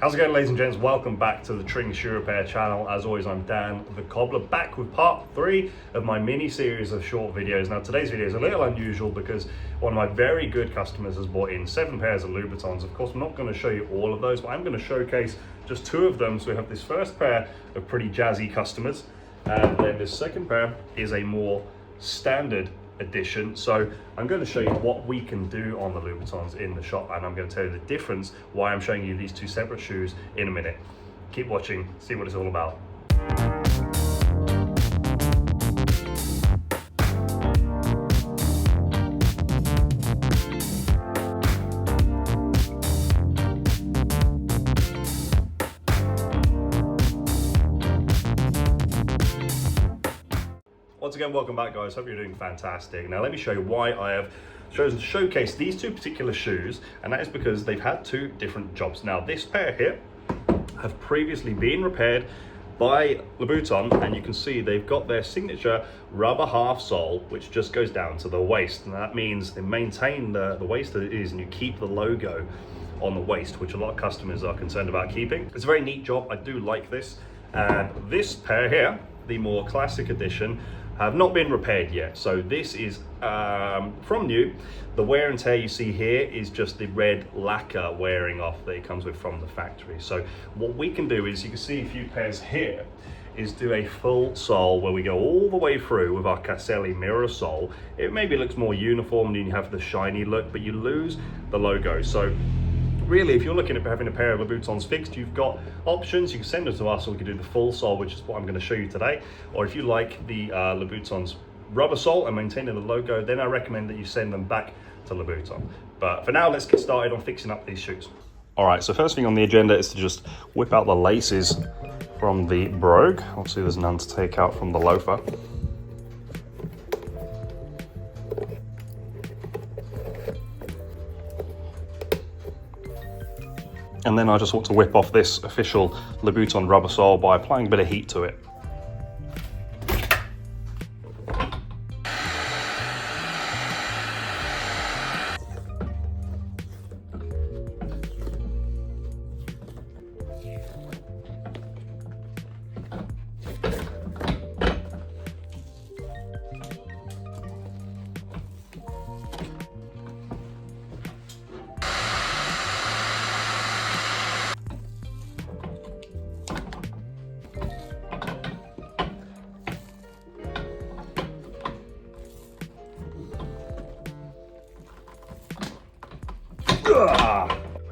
How's it going, ladies and gents? Welcome back to the Tring Shoe Repair channel. As always, I'm Dan the Cobbler, back with part 3 of my mini series of short videos. Now today's video is a little unusual because one of my very good customers has bought in 7 pairs of Louboutins. Of course, I'm not going to show you all of those, but I'm going to showcase just 2 of them. So we have this first pair of pretty jazzy customers, and then this second pair is a more standard edition. So I'm going to show you what we can do on the Louboutins in the shop, and I'm going to tell you the difference, why I'm showing you these 2 separate shoes in a minute. Keep watching, see what it's all about. Once again, welcome back, guys. Hope you're doing fantastic. Now let me show you why I have chosen to showcase these 2 particular shoes, and that is because they've had 2 different jobs. Now this pair here have previously been repaired by Louboutin, and you can see they've got their signature rubber half sole, which just goes down to the waist, and that means they maintain the waist that it is, and you keep the logo on the waist, which a lot of customers are concerned about keeping. It's a very neat job. I do like this. And this pair here, the more classic edition, have not been repaired yet. So this is from new. The wear and tear you see here is just the red lacquer wearing off that it comes with from the factory. So what we can do is, you can see a few pairs here, is do a full sole where we go all the way through with our Caselli mirror sole. It maybe looks more uniform and you have the shiny look, but you lose the logo. So really, if you're looking at having a pair of Louboutins fixed, you've got options. You can send them to us, or we can do the full sole, which is what I'm going to show you today. Or if you like the Louboutins rubber sole and maintaining the logo, then I recommend that you send them back to Louboutin. But for now, let's get started on fixing up these shoes. All right, so first thing on the agenda is to just whip out the laces from the brogue. Obviously, there's none to take out from the loafer. And then I just want to whip off this official Louboutin rubber sole by applying a bit of heat to it.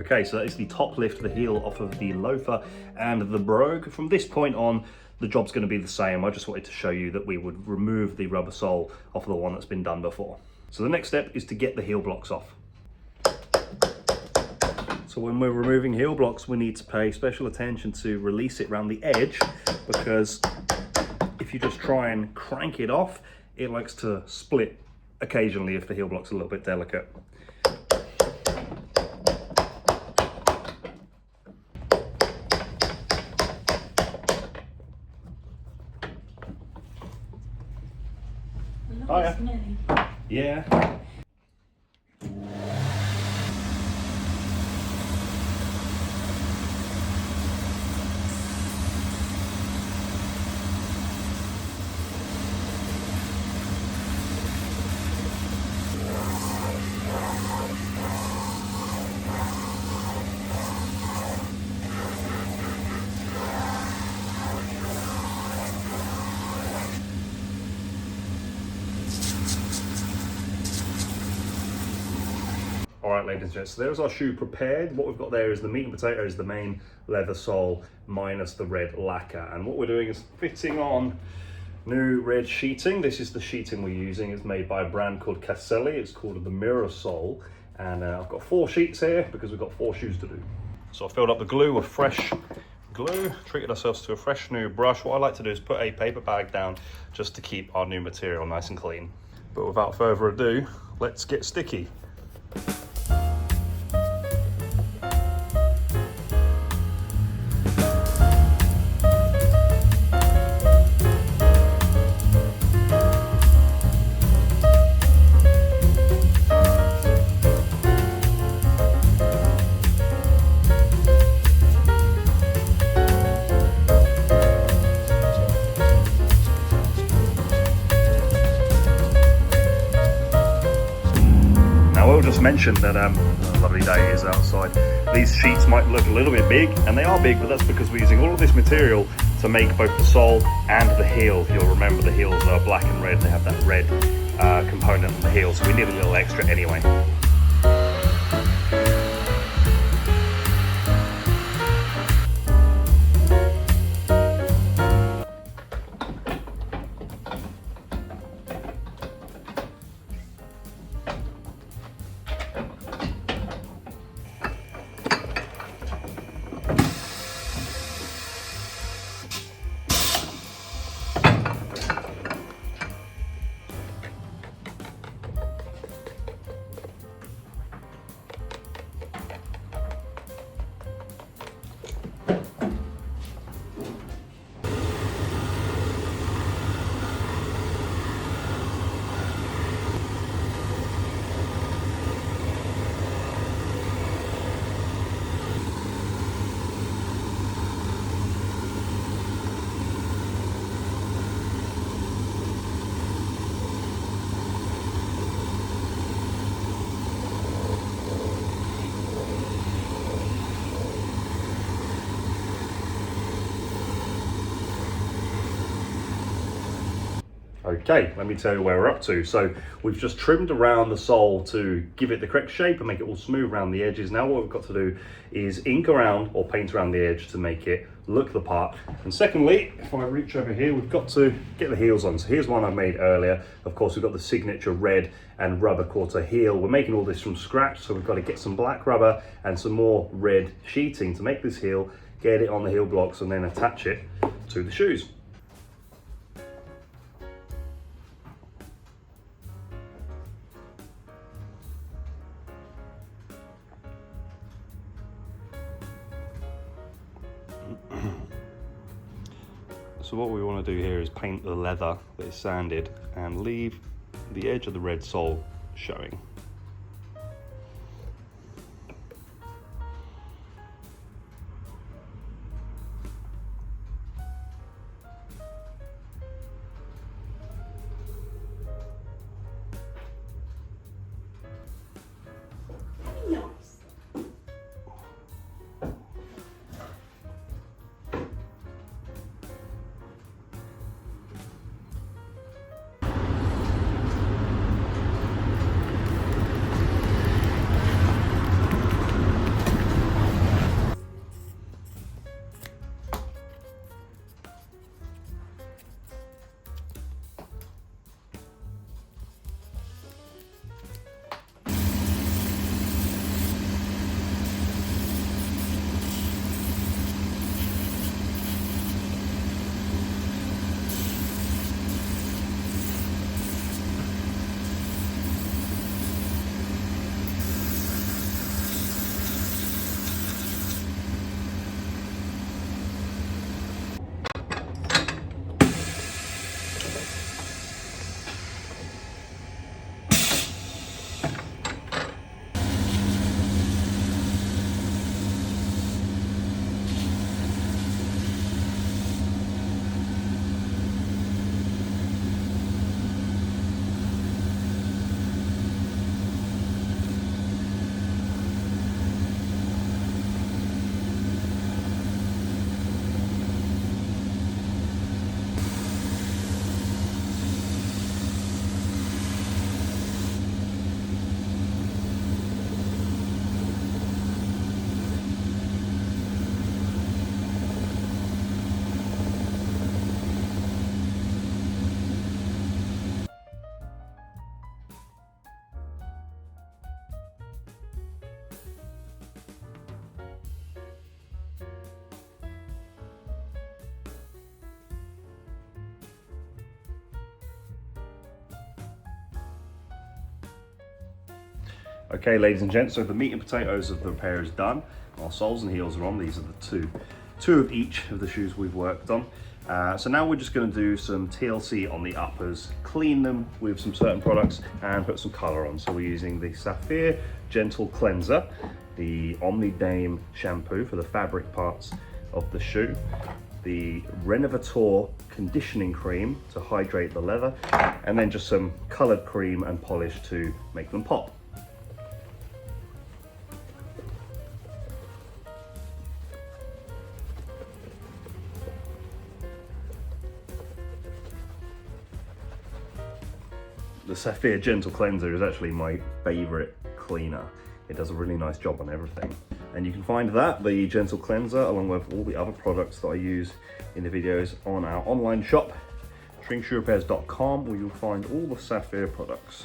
Okay, so that is the top lift, the heel off of the loafer and the brogue. From this point on, the job's going to be the same. I just wanted to show you that we would remove the rubber sole off of the one that's been done before. So the next step is to get the heel blocks off. So when we're removing heel blocks, we need to pay special attention to release it around the edge, because if you just try and crank it off, it likes to split occasionally if the heel block's a little bit delicate. Oh yeah. Yeah. All right, ladies and gents, so there's our shoe prepared. What we've got there is the meat and potatoes, the main leather sole minus the red lacquer. And what we're doing is fitting on new red sheeting. This is the sheeting we're using. It's made by a brand called Caselli. It's called the mirror sole. And I've got 4 sheets here because we've got 4 shoes to do. So I filled up the glue with fresh glue, treated ourselves to a fresh new brush. What I like to do is put a paper bag down just to keep our new material nice and clean. But without further ado, let's get sticky. mentioned that a lovely day it is outside. These sheets might look a little bit big, and they are big, but that's because we're using all of this material to make both the sole and the heel. You'll remember the heels are black and red. They have that red component on the heel, so we need a little extra anyway. Okay, let me tell you where we're up to. So we've just trimmed around the sole to give it the correct shape and make it all smooth around the edges. Now what we've got to do is ink around or paint around the edge to make it look the part. And secondly, if I reach over here, we've got to get the heels on. So here's one I made earlier. Of course, we've got the signature red and rubber quarter heel. We're making all this from scratch, so we've got to get some black rubber and some more red sheeting to make this heel, get it on the heel blocks, and then attach it to the shoes. So what we want to do here is paint the leather that is sanded and leave the edge of the red sole showing. Okay, ladies and gents, so the meat and potatoes of the repair is done. Our soles and heels are on. These are the two of each of the shoes we've worked on. So now we're just going to do some TLC on the uppers, clean them with some certain products and put some colour on. So we're using the Sapphire Gentle Cleanser, the Omni Dame shampoo for the fabric parts of the shoe, the Renovator conditioning cream to hydrate the leather, and then just some coloured cream and polish to make them pop. the Sapphire Gentle Cleanser is actually my favorite cleaner. It does a really nice job on everything. And you can find that, the Gentle Cleanser, along with all the other products that I use in the videos, on our online shop, shrinkshoerepairs.com, where you'll find all the Sapphire products.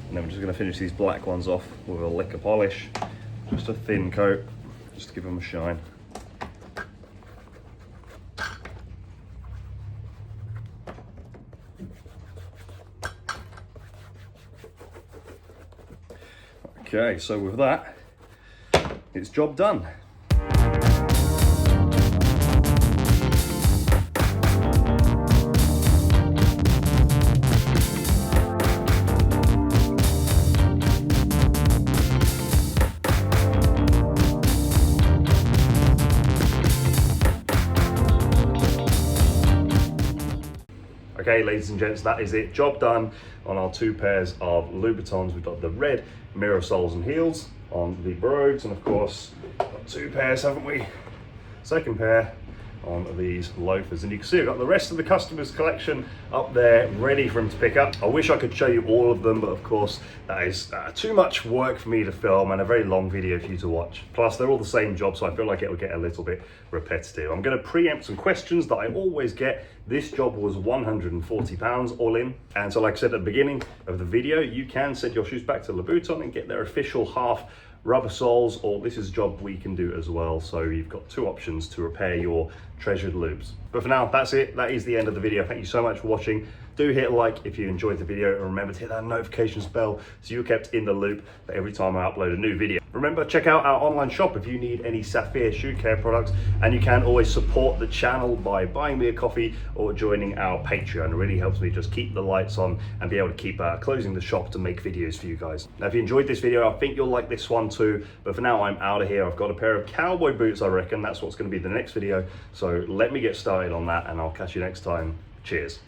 And then we're just going to finish these black ones off with a liquor polish, just a thin coat, just to give them a shine. Okay, so with that, it's job done. Okay, ladies and gents, that is it. Job done on our 2 pairs of Louboutins. We've got the red mirror soles and heels on the brogues, and of course, got 2 pairs, haven't we? Second pair on these loafers. And you can see I've got the rest of the customers' collection up there ready for them to pick up. I wish I could show you all of them, but of course that is too much work for me to film and a very long video for you to watch. Plus they're all the same job, so I feel like it will get a little bit repetitive. I'm going to preempt some questions that I always get. This job was £140 all in, and so like I said at the beginning of the video, you can send your shoes back to Louboutin and get their official half rubber soles, or this is a job we can do as well. So you've got 2 options to repair your treasured lubes. But for now, that's it. That is the end of the video. Thank you so much for watching. Do hit a like if you enjoyed the video, and remember to hit that notifications bell so you're kept in the loop for every time I upload a new video. Remember, check out our online shop if you need any Sapphire shoe care products, and you can always support the channel by buying me a coffee or joining our Patreon. It really helps me just keep the lights on and be able to keep closing the shop to make videos for you guys. Now, if you enjoyed this video, I think you'll like this one too, but for now I'm out of here. I've got a pair of cowboy boots, I reckon. That's what's going to be the next video, so let me get started on that, and I'll catch you next time. Cheers.